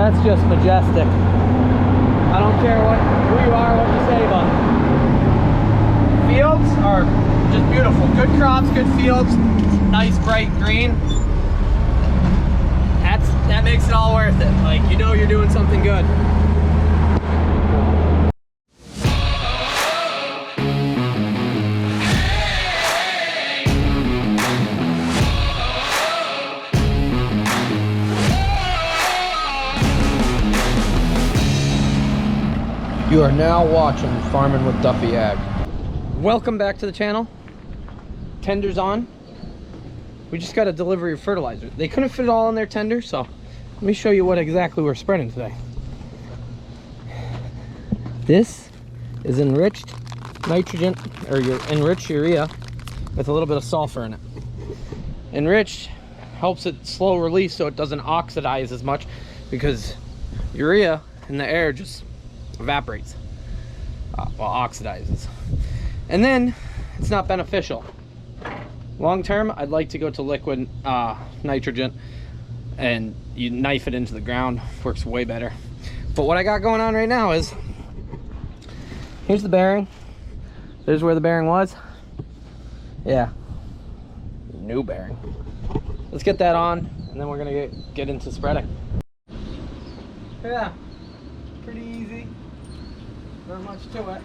That's just majestic. I don't care who you are, what you say about it. Fields are just beautiful. Good crops, good fields, nice bright green. That makes it all worth it. Like, you know you're doing something good. You are now watching Farming with Duffy Ag. Welcome back to the channel. Tender's on. We just got a delivery of fertilizer. They couldn't fit it all in their tender, so let me show you what exactly we're spreading today. This is enriched nitrogen, or your enriched urea with a little bit of sulfur in it. Enriched helps it slow release so it doesn't oxidize as much, because urea in the air just evaporates, well, oxidizes, and then it's not beneficial. Long term, I'd like to go to liquid nitrogen, and you knife it into the ground. Works way better. But what I got going on right now is, here's the bearing. There's where the bearing was. Yeah, new bearing. Let's get that on, and then we're gonna get into spreading. Yeah, pretty easy. Not much to it.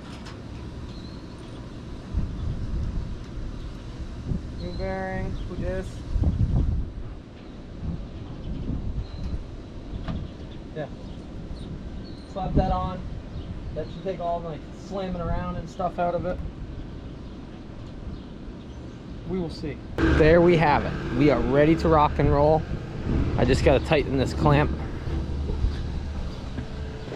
New bearing, put this. Yeah. Slap that on. That should take all like slamming around and stuff out of it. We will see. There we have it. We are ready to rock and roll. I just gotta tighten this clamp.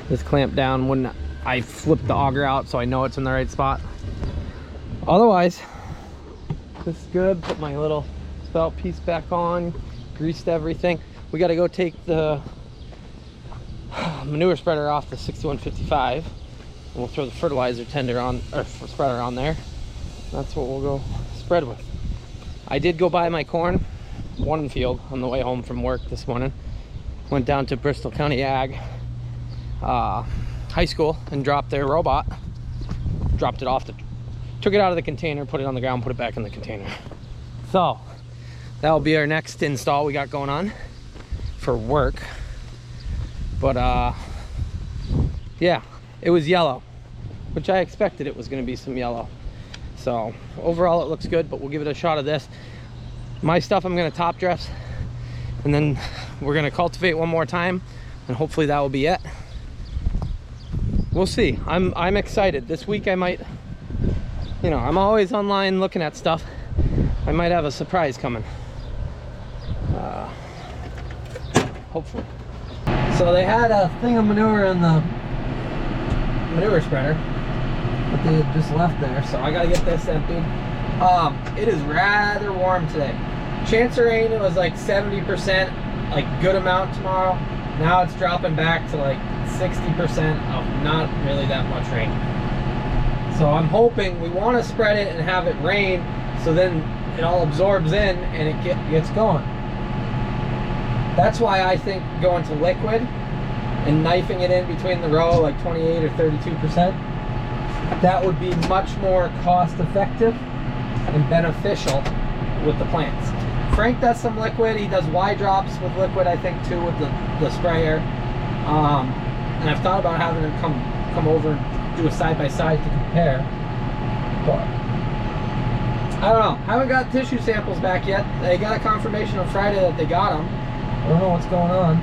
This clamp down when I flip the auger out, so I know it's in the right spot. Otherwise, this is good. Put my little spout piece back on, greased everything. We got to go take the manure spreader off the 6155, and we'll throw the fertilizer tender on, or spreader on there. That's what we'll go spread with. I did go buy my corn, one field, on the way home from work this morning. Went down to Bristol County Ag High School and dropped their robot. Dropped it off, took it out of the container, put it on the ground, put it back in the container. So that'll be our next install we got going on for work. But yeah, it was yellow, which I expected it was going to be some yellow. So overall it looks good, but we'll give it a shot of this. My stuff I'm going to top dress, and then we're going to cultivate one more time, and hopefully that will be it. We'll see. I'm excited. This week I might, you know, I'm always online looking at stuff. I might have a surprise coming. Hopefully. So they had a thing of manure in the manure spreader, but they had just left there, so I gotta get this emptied. It is rather warm today. Chance of rain, it was like 70%, like good amount tomorrow. Now it's dropping back to like 60% of not really that much rain. So I'm hoping, we want to spread it and have it rain, so then it all absorbs in and it gets going. That's why I think going to liquid and knifing it in between the row, like 28 or 32%, that would be much more cost effective and beneficial with the plants. Frank does some liquid. He does Y drops with liquid, I think, too, with the sprayer. And I've thought about having him come over and do a side-by-side to compare. But I don't know. Haven't got tissue samples back yet. They got a confirmation on Friday that they got them. I don't know what's going on.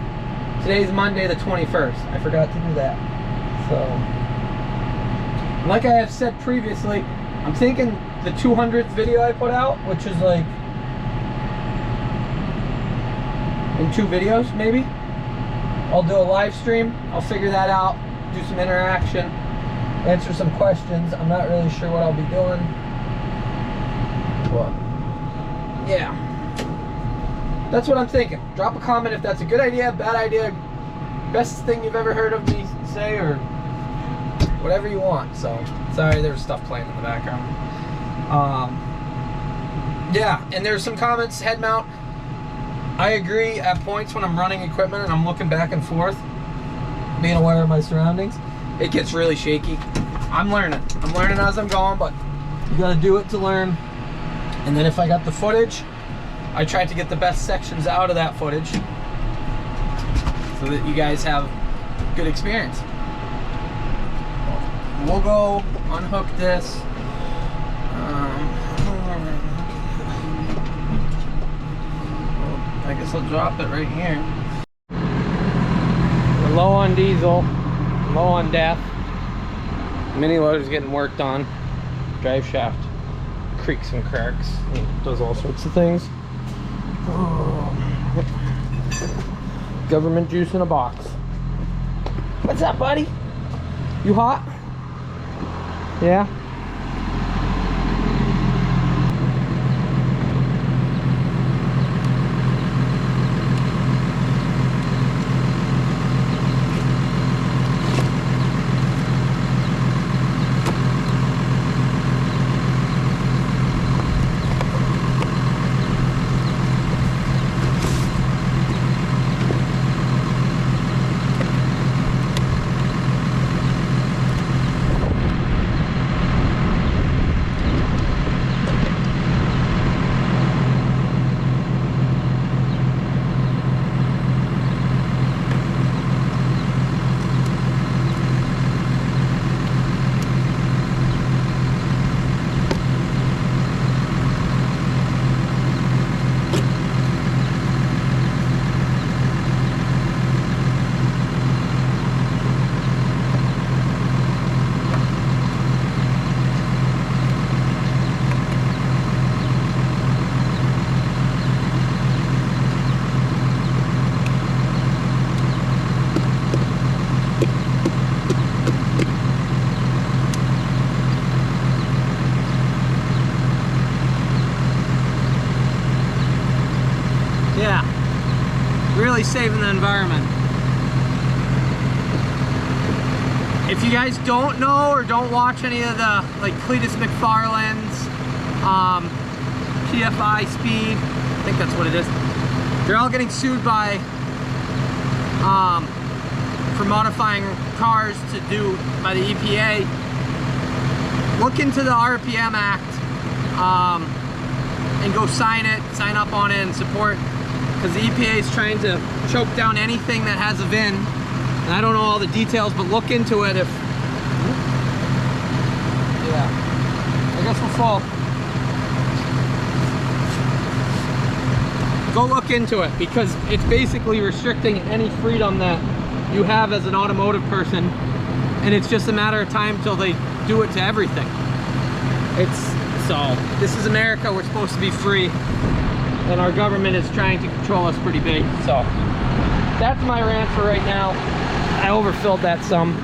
Today's Monday the 21st. I forgot to do that. So, like I have said previously, I'm thinking the 200th video I put out, which is like in 2 videos maybe, I'll do a live stream. I'll figure that out, do some interaction, answer some questions. I'm not really sure what I'll be doing, but yeah, that's what I'm thinking. Drop a comment if that's a good idea, bad idea, best thing you've ever heard of me say, or whatever you want. So sorry, there's stuff playing in the background. Yeah, and there's some comments. Head mount, I agree at points when I'm running equipment and I'm looking back and forth. being aware of my surroundings. It gets really shaky. I'm learning as I'm going, but you gotta do it to learn. And then if I got the footage, I try to get the best sections out of that footage so that you guys have good experience. We'll go unhook this. I guess I'll drop it right here. We're low on diesel, low on DEF. Mini loader's getting worked on. Drive shaft creaks and cracks. It does all sorts of things. Government juice in a box. What's up, buddy? You hot? Yeah? Really saving the environment. If you guys don't know or don't watch any of the like Cletus McFarland's PFI speed, I think that's what it is, they're all getting sued by for modifying cars to do by the EPA. Look into the RPM Act and go sign up on it and support, because the EPA is trying to choke down anything that has a VIN. And I don't know all the details, but look into it if... Yeah, I guess we'll fall. Go look into it, because it's basically restricting any freedom that you have as an automotive person. And it's just a matter of time till they do it to everything. So, this is America, we're supposed to be free. And our government is trying to control us pretty big. So that's my rant for right now. I overfilled that some.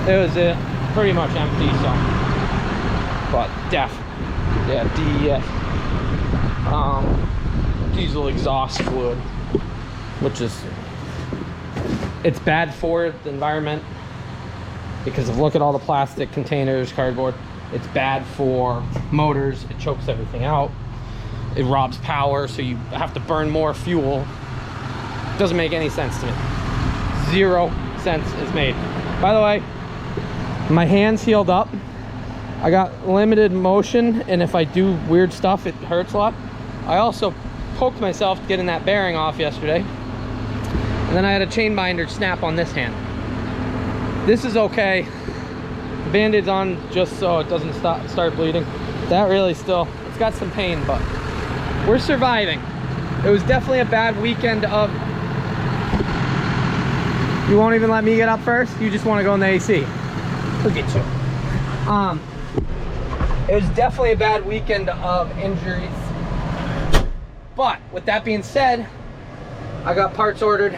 It was pretty much empty, so. But DEF, yeah, DEF, diesel exhaust fluid, which is, it's bad for the environment because of, look at all the plastic containers, cardboard. It's bad for motors. It chokes everything out. It robs power, so you have to burn more fuel. Doesn't make any sense to me. 0 sense is made. By the way, my hand's healed up. I got limited motion, and if I do weird stuff, it hurts a lot. I also poked myself getting that bearing off yesterday. And then I had a chain binder snap on this hand. This is okay. The Band-Aid's on just so it doesn't start bleeding. That really still, it's got some pain, but we're surviving. It was definitely a bad weekend of... You won't even let me get up first? You just want to go in the AC. Look at you. It was definitely a bad weekend of injuries. But with that being said, I got parts ordered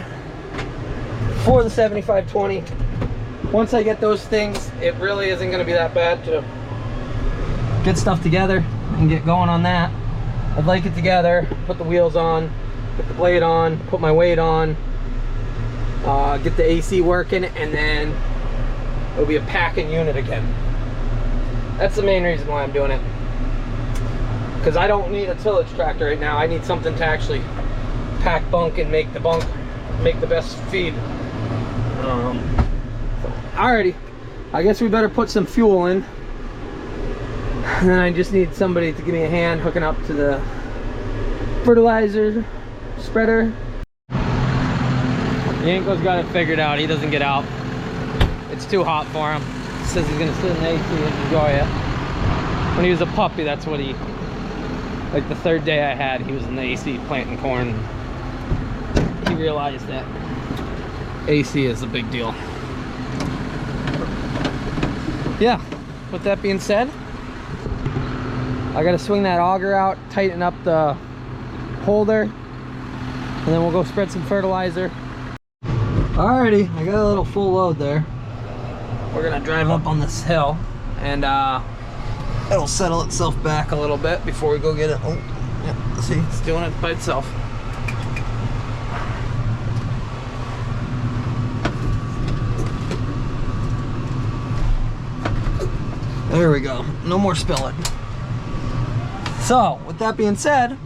for the 7520. Once I get those things, it really isn't going to be that bad to get stuff together and get going on that. I'd like it together, put the wheels on, put the blade on, put my weight on, get the AC working, and then it'll be a packing unit again. That's the main reason why I'm doing it. Because I don't need a tillage tractor right now. I need something to actually pack bunk and make the best feed. Alrighty, I guess we better put some fuel in. And then I just need somebody to give me a hand hooking up to the fertilizer spreader. Yanko's got it figured out. He doesn't get out. It's too hot for him. He says he's gonna sit in the AC and enjoy it. When he was a puppy, that's what he, like the third day I had, he was in the AC planting corn. He realized that AC is a big deal. Yeah, with that being said, I gotta swing that auger out, tighten up the holder, and then we'll go spread some fertilizer. Alrighty, I got a little full load there. We're gonna drive up on this hill, and it'll settle itself back a little bit before we go get it. Oh, yeah, see, it's doing it by itself. There we go, no more spilling. So, with that being said,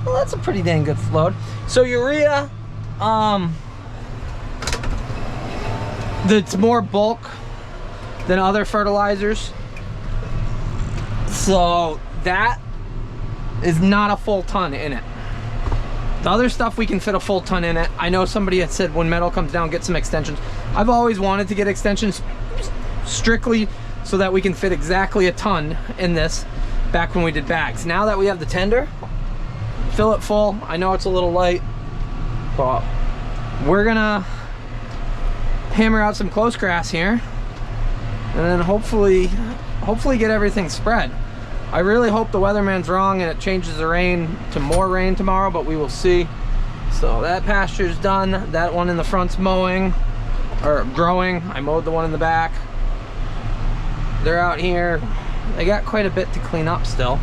well, that's a pretty dang good load. So urea, it's more bulk than other fertilizers. So that is not a full ton in it. The other stuff we can fit a full ton in it. I know somebody had said when metal comes down, get some extensions. I've always wanted to get extensions strictly so that we can fit exactly a ton in this back when we did bags. Now that we have the tender, fill it full. I know it's a little light, but we're gonna hammer out some close grass here and then hopefully get everything spread. I really hope the weatherman's wrong and it changes the rain to more rain tomorrow, but we will see. So that pasture's done. That one in the front's mowing or growing. I mowed the one in the back. They're out here. They got quite a bit to clean up still.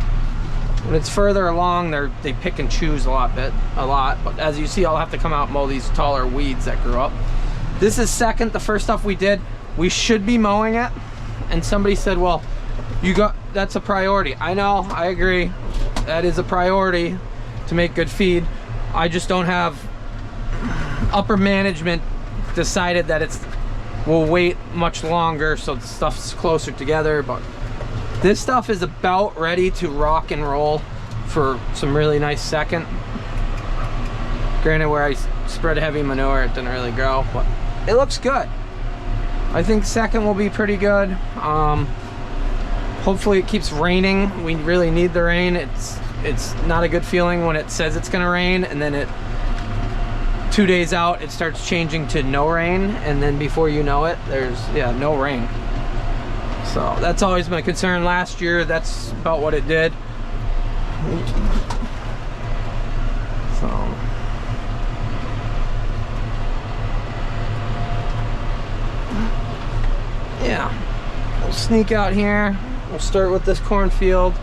When it's further along, they pick and choose a lot. But as you see, I'll have to come out and mow these taller weeds that grew up. This is second. The first stuff we did, we should be mowing it. And somebody said, well, that's a priority. I know, I agree. That is a priority to make good feed. I just don't have upper management decided that we'll wait much longer so the stuff's closer together. But this stuff is about ready to rock and roll for some really nice second. Granted, where I spread heavy manure, it didn't really grow, but it looks good. I think second will be pretty good. Hopefully it keeps raining. We really need the rain. It's not a good feeling when it says it's gonna rain and then 2 days out it starts changing to no rain, and then before you know it, there's no rain. So that's always my concern. Last year, that's about what it did. So yeah, we'll sneak out here. We'll start with this cornfield.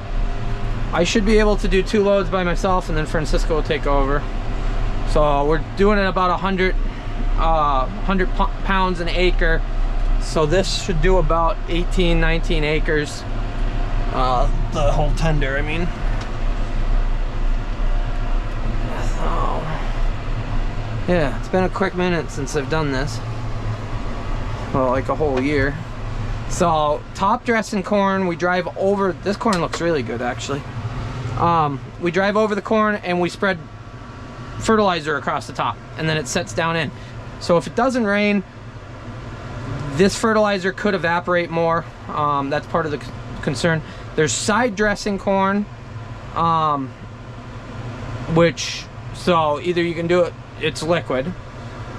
I should be able to do 2 loads by myself, and then Francisco will take over. So we're doing it about 100 pounds an acre. So this should do about 18, 19 acres. The whole tender, I mean. So, yeah, it's been a quick minute since I've done this. Well, like a whole year. So top dressing corn, we drive over. This corn looks really good, actually. We drive over the corn and we spread fertilizer across the top, and then it sets down in. So if it doesn't rain, this fertilizer could evaporate more. That's part of the concern. There's side dressing corn, which, so either you can do it, it's liquid,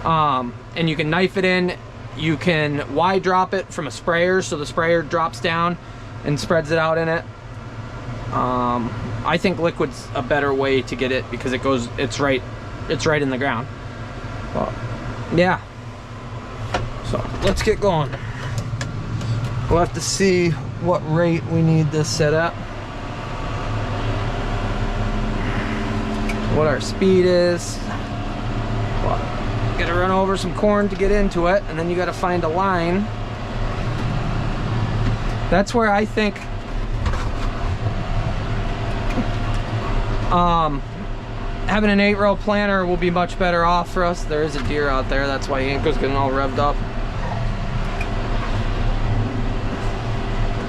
and you can knife it in. You can Y drop it from a sprayer, so the sprayer drops down and spreads it out in it. I think liquid's a better way to get it because it's right in the ground. Well, yeah. So let's get going. We'll have to see what rate we need this set at, what our speed is. Well, gotta run over some corn to get into it, and then you gotta find a line. That's where I having an 8-row planter will be much better off for us. There is a deer out there, that's why Yanko's getting all revved up.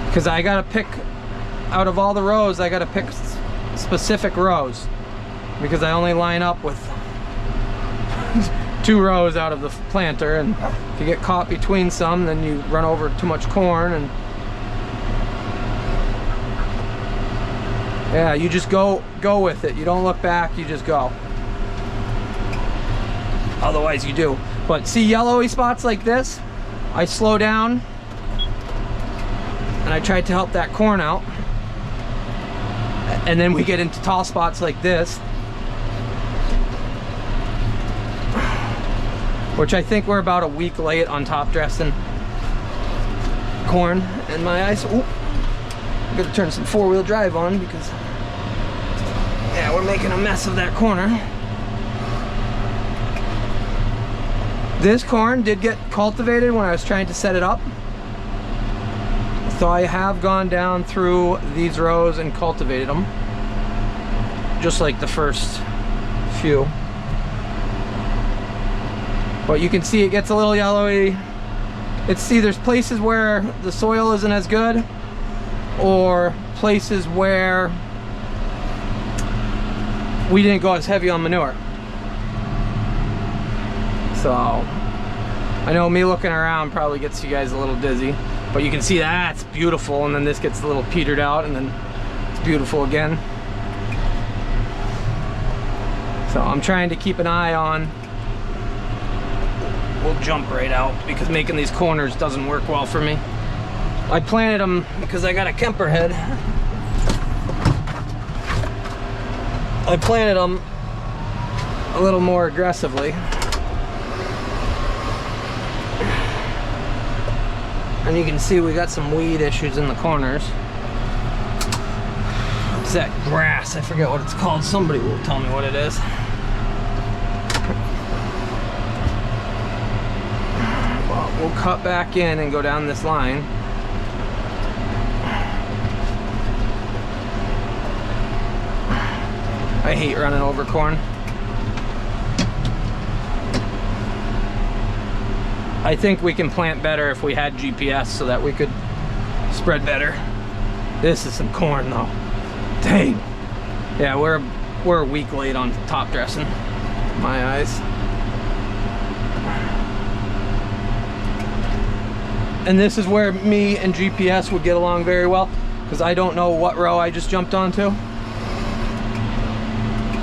Because I gotta pick, out of all the rows, I gotta pick specific rows. Because I only line up with 2 rows out of the planter, and if you get caught between some, then you run over too much corn, and yeah, you just go with it. You don't look back, you just go. Otherwise you do. But see yellowy spots like this, I slow down and I try to help that corn out. And then we get into tall spots like this, which I think we're about a week late on top dressing corn in my eyes. Ooh, I'm gonna turn some 4-wheel drive on because, yeah, we're making a mess of that corner. This corn did get cultivated when I was trying to set it up. So I have gone down through these rows and cultivated them, just like the first few. But you can see it gets a little yellowy. See, there's places where the soil isn't as good, or places where we didn't go as heavy on manure. So I know me looking around probably gets you guys a little dizzy, but you can see that's beautiful, and then this gets a little petered out, and then it's beautiful again. So I'm trying to keep an eye on. We'll jump right out because making these corners doesn't work well for me. I planted them because I got a Kemper head. I planted them a little more aggressively. And you can see we got some weed issues in the corners. It's that grass, I forget what it's called. Somebody will tell me what it is. Well, we'll cut back in and go down this line. I hate running over corn. I think we can plant better if we had GPS so that we could spread better. This is some corn though. Dang. Yeah, we're a week late on top dressing, in my eyes. And this is where me and GPS would get along very well, because I don't know what row I just jumped onto.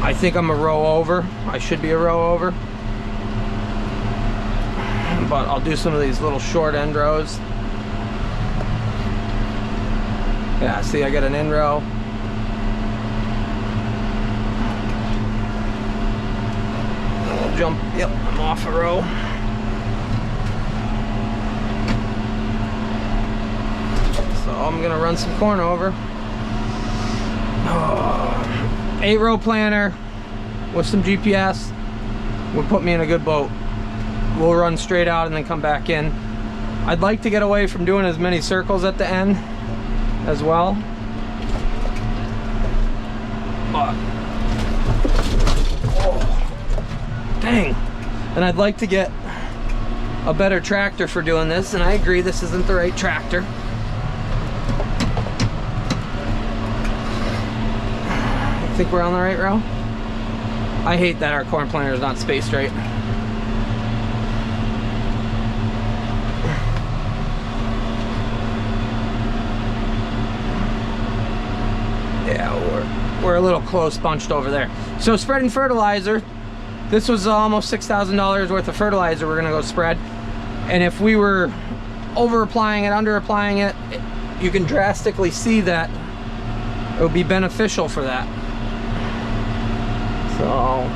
I think I'm a row over. I should be a row over. But I'll do some of these little short end rows. Yeah, see, I got an end row. I'll jump, yep, I'm off a row. So I'm gonna run some corn over. 8-row planter with some GPS would put me in a good boat. We'll run straight out and then come back in. I'd like to get away from doing as many circles at the end as well. But, oh, dang. And I'd like to get a better tractor for doing this, and I agree this isn't the right tractor. I think we're on the right row. I hate that our corn planter is not spaced right. Yeah, we're a little close bunched over there. So spreading fertilizer, this was almost $6,000 worth of fertilizer we're gonna go spread. And if we were over applying it, under applying it, you can drastically see that it would be beneficial for that. So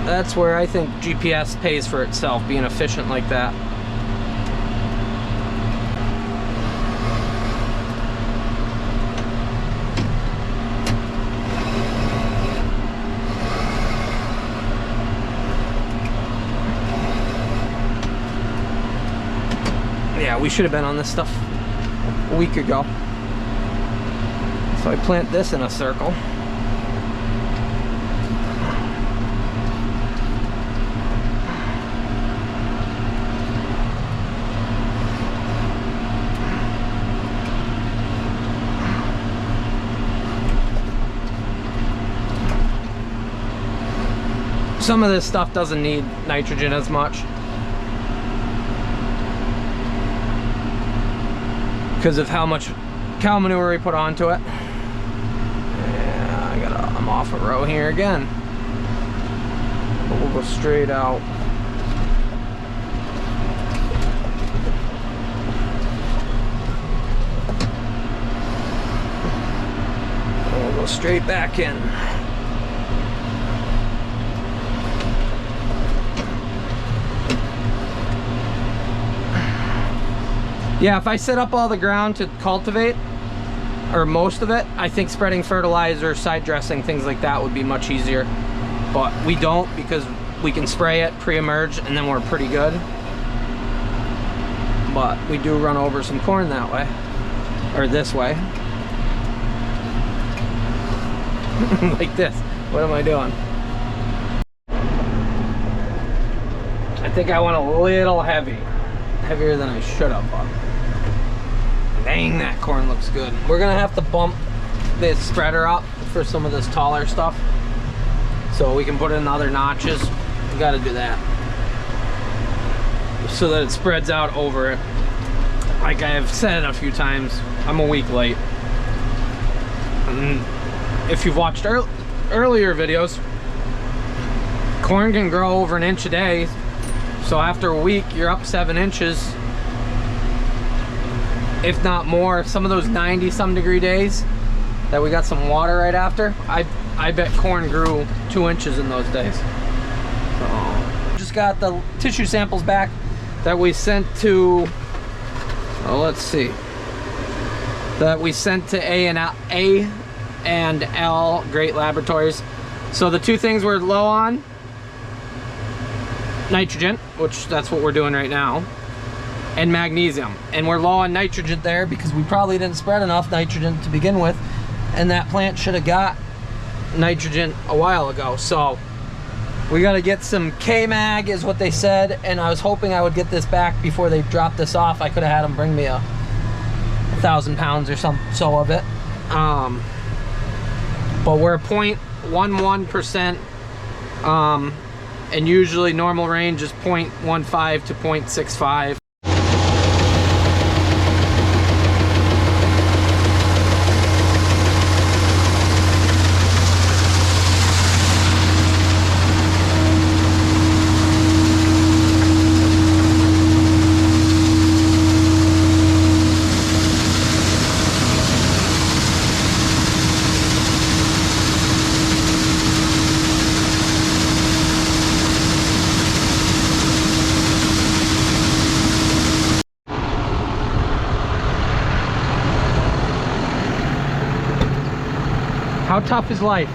that's where I think GPS pays for itself, being efficient like that. Yeah, we should have been on this stuff a week ago. So I plant this in a circle. Some of this stuff doesn't need nitrogen as much because of how much cow manure we put onto it. Yeah, I'm off a row here again. But we'll go straight out. And we'll go straight back in. Yeah, if I set up all the ground to cultivate, or most of it, I think spreading fertilizer, side dressing, things like that would be much easier. But we don't, because we can spray it pre-emerge and then we're pretty good. But we do run over some corn that way, or this way. Like this. What am I doing? I think I went a little heavier than I should have, but dang, that corn looks good. We're gonna have to bump this spreader up for some of this taller stuff so we can put in other notches. We gotta do that so that it spreads out over it. Like I have said a few times, I'm a week late. And if you've watched earlier videos, corn can grow over 1 inch a day. So after a week, you're up 7 inches, if not more. Some of those 90-some degree days that we got some water right after, I bet corn grew 2 inches in those days. So, just got the tissue samples back that we sent to, let's see, that we sent to A and L Great Laboratories. So the two things we're low on: nitrogen, which that's what we're doing right now, and magnesium. And we're low on nitrogen there because we probably didn't spread enough nitrogen to begin with, and that plant should have got nitrogen a while ago. So we got to get some K-Mag is what they said, and I was hoping I would get this back before they dropped this off. I could have had them bring me 1,000 pounds or so of it. But we're 0.11%, and usually normal range is 0.15 to 0.65. How tough is life?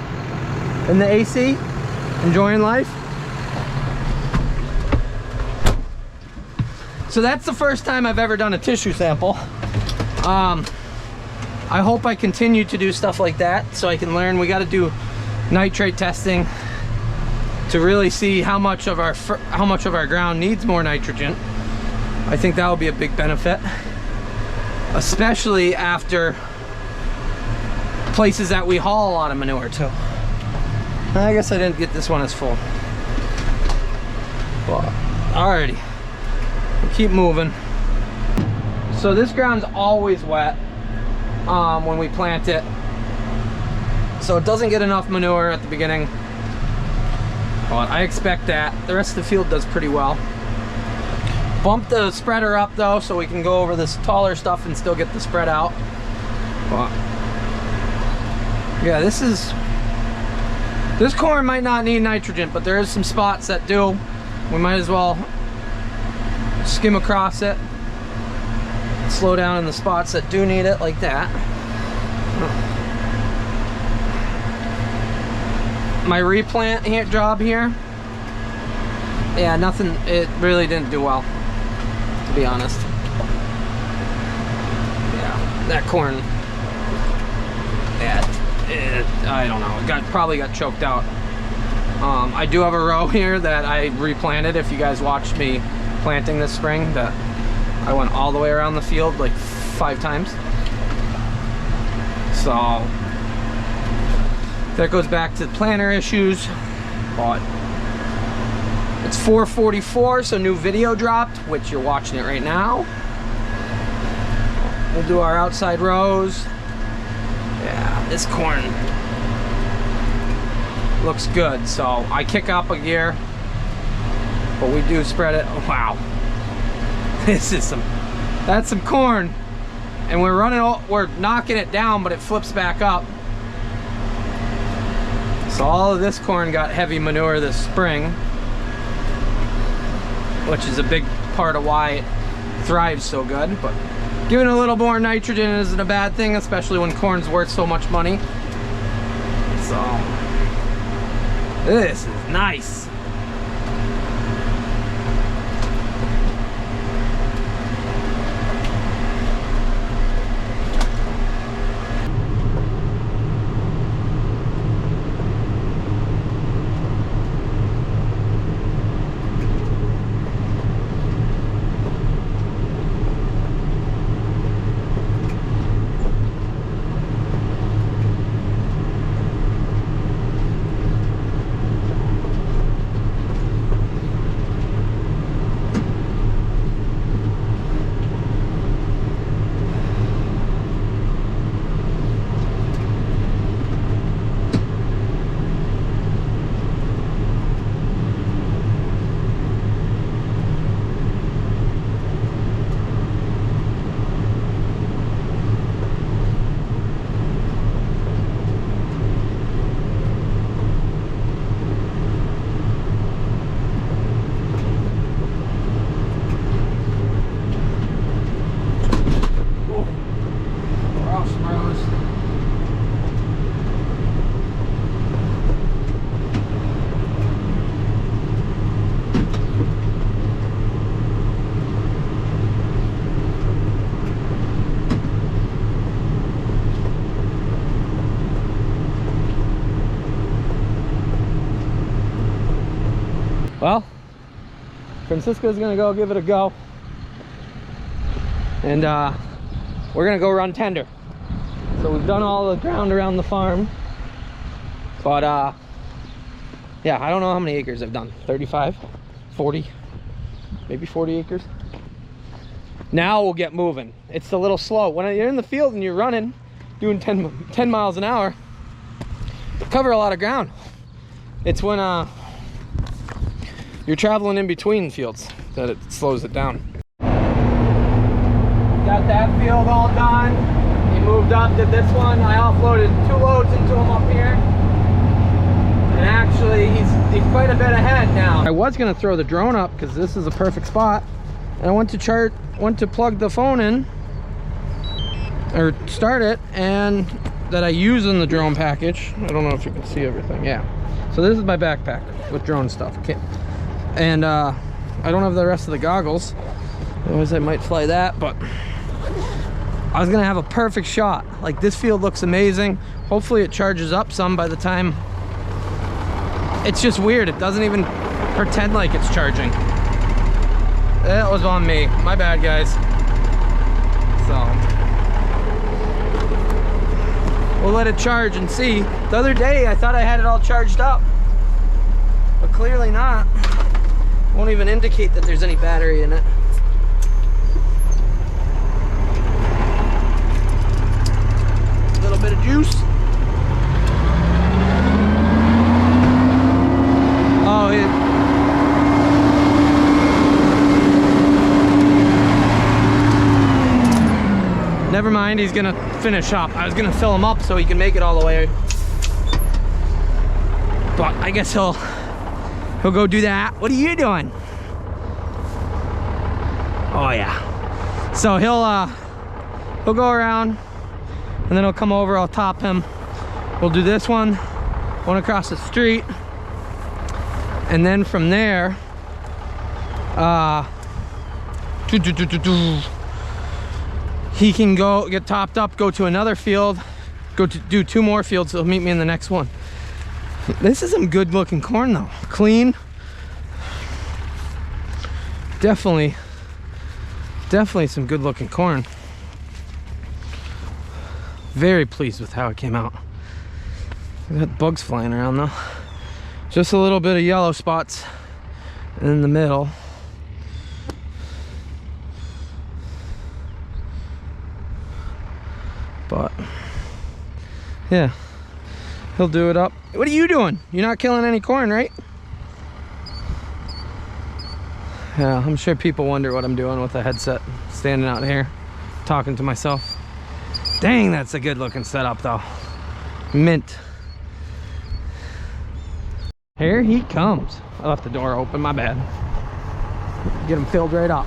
In the AC? Enjoying life? So that's the first time I've ever done a tissue sample. I hope I continue to do stuff like that so I can learn. We got to do nitrate testing to really see how much of our ground needs more nitrogen. I think that will be a big benefit, especially after places that we haul a lot of manure to. I guess I didn't get this one as full. But alrighty, we'll keep moving. So this ground's always wet when we plant it, so it doesn't get enough manure at the beginning. But I expect that. The rest of the field does pretty well. Bump the spreader up though, so we can go over this taller stuff and still get the spread out. But yeah, this corn might not need nitrogen, but there is some spots that do. We might as well skim across it, slow down in the spots that do need it, like that. My replant job here, yeah, nothing, it really didn't do well, to be honest. Yeah, that corn, I don't know, it probably got choked out. I do have a row here that I replanted. If you guys watched me planting this spring, that I went all the way around the field like 5 times. So that goes back to the planter issues. But it's 4:44, so new video dropped, which you're watching it right now. We'll do our outside rows. Yeah, this corn looks good. So I kick up a gear, but we do spread it. Oh, wow. This is that's some corn. And we're knocking it down, but it flips back up. So all of this corn got heavy manure this spring, which is a big part of why it thrives so good. But giving a little more nitrogen isn't a bad thing, especially when corn's worth so much money. So this is nice. Well, Francisco's gonna go give it a go, and we're gonna go run tender. So we've done all the ground around the farm, but yeah, I don't know how many acres I've done. 35, 40, maybe 40 acres. Now we'll get moving. It's a little slow. When you're in the field and you're running, doing 10 miles an hour, cover a lot of ground. It's when you're traveling in between fields that it slows it down. Got that field all done. He moved up, did this one. I offloaded 2 loads into him up here. And actually, he's quite a bit ahead now. I was gonna throw the drone up because this is a perfect spot. And I went to plug the phone in, or start it, and that I use in the drone package. I don't know if you can see everything. Yeah. So this is my backpack with drone stuff. Okay. And I don't have the rest of the goggles, otherwise I might fly that, but I was gonna have a perfect shot. Like, this field looks amazing. Hopefully it charges up some by the time. It's just weird, it doesn't even pretend like it's charging. That was on me, my bad, guys. So we'll let it charge and see. The other day I thought I had it all charged up, but clearly not. Won't even indicate that there's any battery in it. A little bit of juice. Oh, never mind, he's gonna finish up. I was gonna fill him up so he can make it all the way, but I guess he'll go do that. What are you doing? Oh yeah. So he'll go around, and then he'll come over. I'll top him. We'll do this one across the street, and then from there, he can go get topped up, go to another field, go to do 2 more fields. So he'll meet me in the next one. This is some good looking corn though. Clean. Definitely some good looking corn. Very pleased with how it came out. I got bugs flying around though. Just a little bit of yellow spots in the middle. But yeah, he'll do it up. What are you doing? You're not killing any corn, right? Yeah, I'm sure people wonder what I'm doing with a headset, standing out here talking to myself. Dang, that's a good looking setup though. Mint. Here he comes. I left the door open, my bad. Get him filled right up.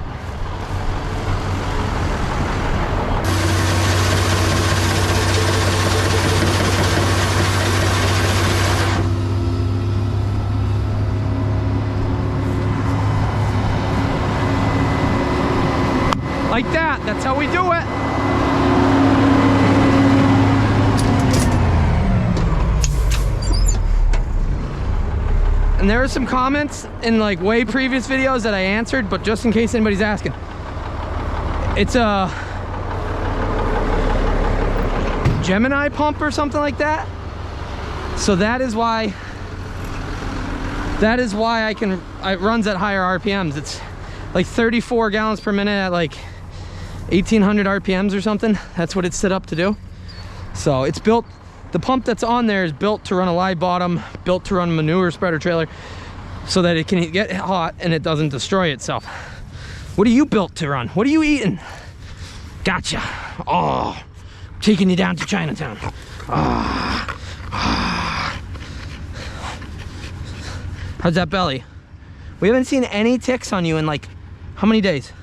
Like that, that's how we do it. And there are some comments in like way previous videos that I answered, but just in case anybody's asking. It's a Gemini pump or something like that. So that is why it runs at higher RPMs. It's like 34 gallons per minute at like 1800 RPMs or something. That's what it's set up to do. So it's built, the pump that's on there is built to run a live bottom, built to run a manure spreader trailer so that it can get hot and it doesn't destroy itself. What are you built to run? What are you eating? Gotcha. Oh, taking you down to Chinatown. How's that belly? We haven't seen any ticks on you in like, how many days?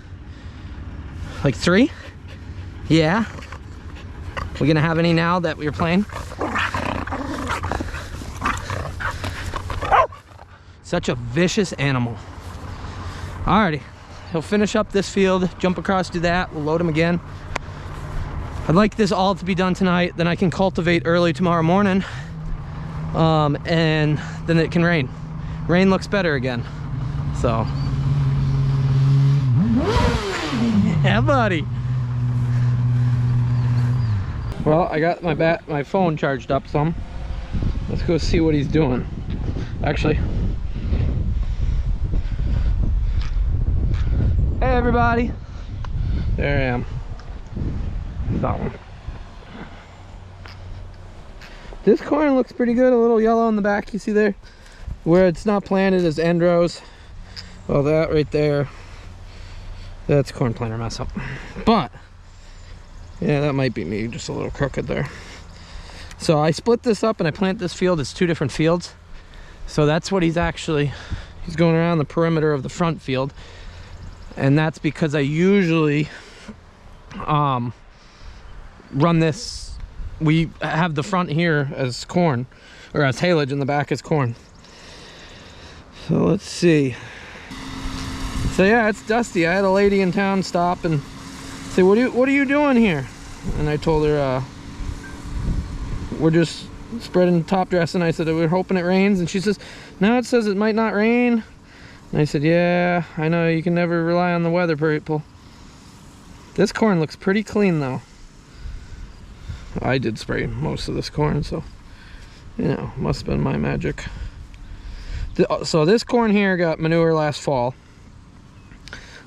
Like 3? Yeah. We're gonna have any now that we're playing? Such a vicious animal. Alrighty, he'll finish up this field, jump across, do that, we'll load him again. I'd like this all to be done tonight, then I can cultivate early tomorrow morning. And then it can rain. Rain looks better again, so. Yeah, buddy. Well, I got my phone charged up some. Let's go see what he's doing. Actually. Hey everybody. There I am. That one. This corn looks pretty good, a little yellow in the back, you see there? Where it's not planted is end rows. Well, that right there, that's corn planter mess up. But yeah, that might be me, just a little crooked there. So I split this up and I plant this field as 2 different fields. So that's what he's going around the perimeter of the front field. And that's because I usually run this, we have the front here as corn, or as haylage, and the back as corn. So let's see. So yeah, it's dusty. I had a lady in town stop and say, what are you doing here? And I told her, we're just spreading top dress. And I said, we're hoping it rains. And she says, no, it says it might not rain. And I said, yeah, I know, you can never rely on the weather, people. This corn looks pretty clean though. I did spray most of this corn, so, you know, must have been my magic. So this corn here got manure last fall.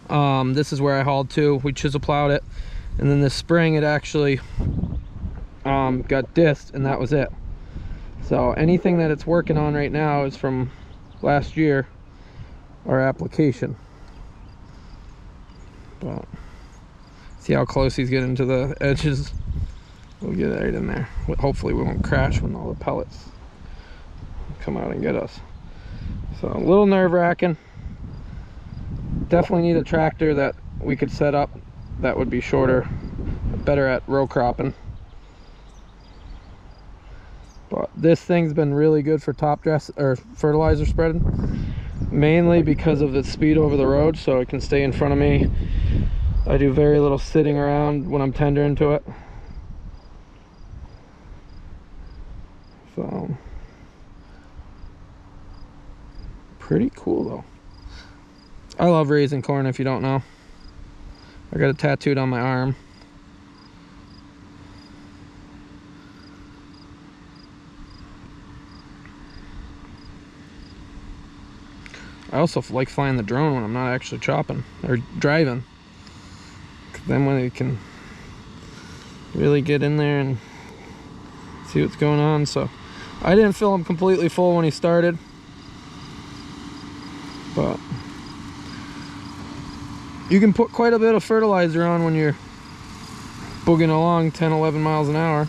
This is where I hauled to. We chisel plowed it, and then this spring it actually got dissed, and that was it. So anything that it's working on right now is from last year, our application. But see how close he's getting to the edges. We'll get right in there. Hopefully we won't crash when all the pellets come out and get us. So a little nerve-wracking. Definitely need a tractor that we could set up that would be shorter, better at row cropping. But this thing's been really good for top dress or fertilizer spreading, mainly because of the speed over the road, so it can stay in front of me. I do very little sitting around when I'm tendering to it. Pretty cool though. I love raising corn, if you don't know. I got it tattooed on my arm. I also like flying the drone when I'm not actually chopping or driving. Then when you can really get in there and see what's going on. So I didn't fill him completely full when he started, but you can put quite a bit of fertilizer on when you're booging along 10-11 miles an hour.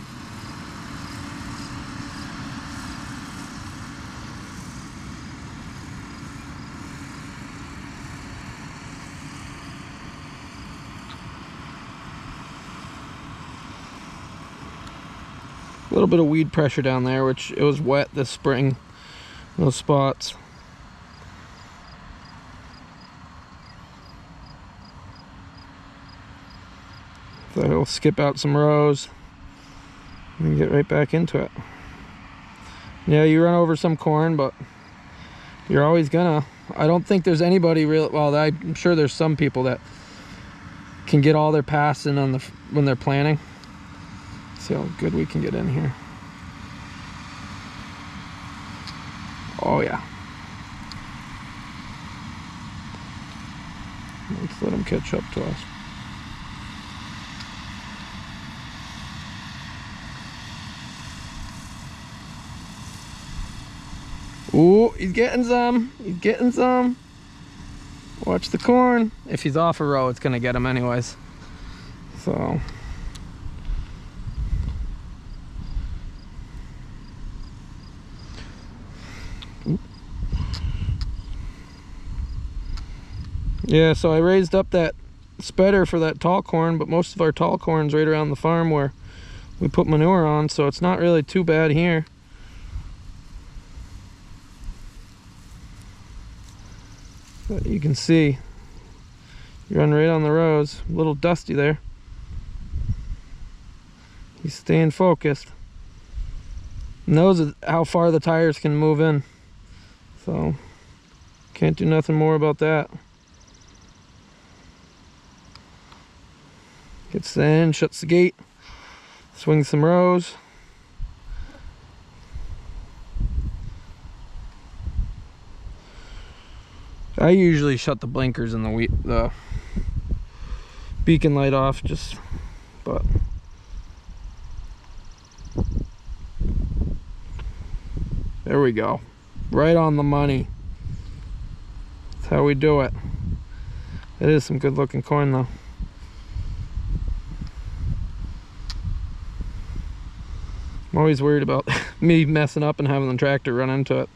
A little bit of weed pressure down there, which it was wet this spring, those spots. So I'll skip out some rows and get right back into it. Yeah, you run over some corn, but you're always gonna. I don't think there's anybody real. Well, I'm sure there's some people that can get all their pass in on when they're planting. See how good we can get in here. Oh yeah. Let's let them catch up to us. Ooh, he's getting some. He's getting some. Watch the corn. If he's off a row, it's gonna get him anyways. So. Yeah, so I raised up that spreader for that tall corn, but most of our tall corn's right around the farm where we put manure on, so it's not really too bad here. But you can see, you run right on the rows. A little dusty there. He's staying focused. Knows how far the tires can move in. So, can't do nothing more about that. Gets in, shuts the gate, swings some rows. I usually shut the blinkers and the beacon light off, but there we go. Right on the money. That's how we do it. It is some good looking corn though. I'm always worried about me messing up and having the tractor run into it.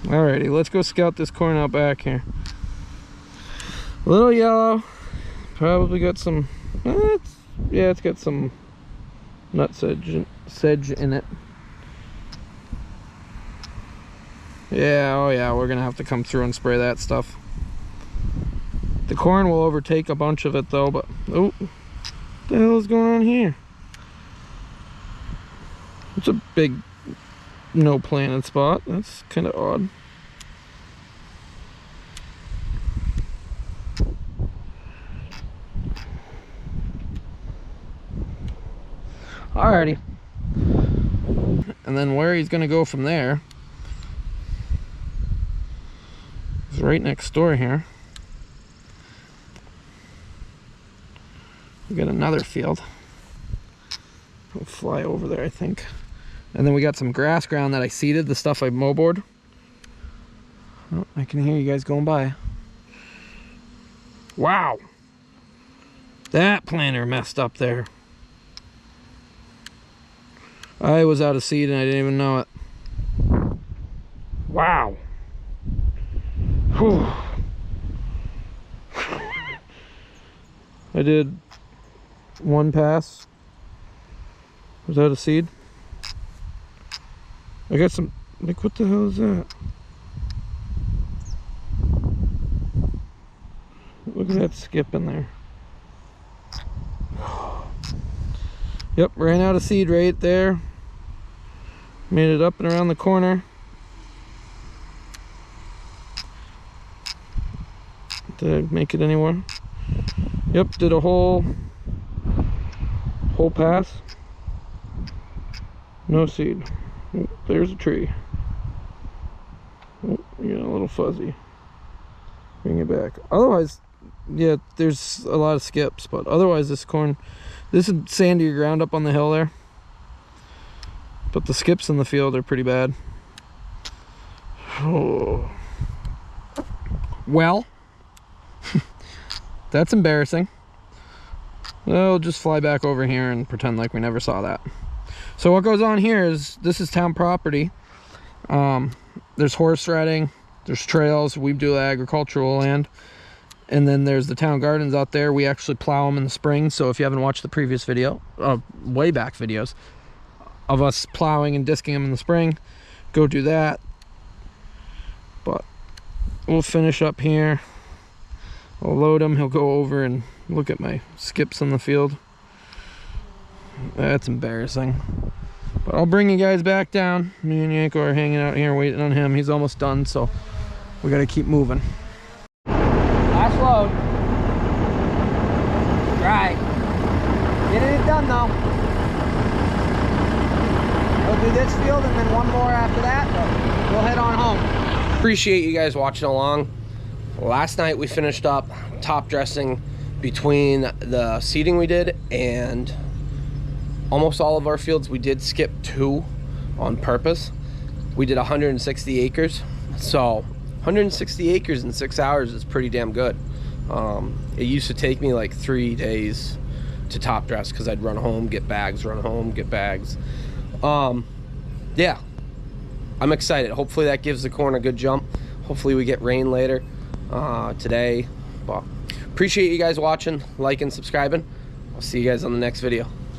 Alrighty, let's go scout this corn out back here. A little yellow, probably got some, yeah, it's got some nut sedge in it. Yeah, oh yeah, we're gonna have to come through and spray that stuff. The corn will overtake a bunch of it though, but, oh, what the hell is going on here? It's a big no planted spot. That's kind of odd. Alrighty. And then where he's gonna go from there is right next door here. We got another field. We'll fly over there, I think. And then we got some grass ground that I seeded, the stuff I mowboard. Oh, I can hear you guys going by. Wow! That planter messed up there. I was out of seed and I didn't even know it. Wow! Whew. I did one pass. Was that a seed? I got some, like, what the hell is that? Look at that skip in there. Yep, ran out of seed right there. Made it up and around the corner. Did I make it anywhere? Yep, did a whole pass. No seed. Oh, there's a tree. Oh, you got a little fuzzy. Bring it back. Otherwise, yeah, there's a lot of skips, but otherwise this corn, this is sandier ground up on the hill there. But the skips in the field are pretty bad. Oh. Well, that's embarrassing. We'll just fly back over here and pretend like we never saw that. So what goes on here is, this is town property. There's horse riding, there's trails, we do agricultural land. And then there's the town gardens out there. We actually plow them in the spring. So if you haven't watched the previous video, way back videos of us plowing and disking them in the spring, go do that. But we'll finish up here. I'll load him. He'll go over and look at my skips in the field. That's embarrassing. But I'll bring you guys back down. Me and Yanko are hanging out here waiting on him. He's almost done, so we got to keep moving. Last load. Dry. Getting it done though. We'll do this field and then one more after that, but we'll head on home. Appreciate you guys watching along. Last night we finished up top dressing between the seeding we did and almost all of our fields. We did skip 2 on purpose. We did 160 acres. So 160 acres in 6 hours is pretty damn good. It used to take me like 3 days to top dress because I'd run home, get bags, run home, get bags. Yeah, I'm excited. Hopefully that gives the corn a good jump. Hopefully we get rain later today. But appreciate you guys watching, liking, subscribing. I'll see you guys on the next video.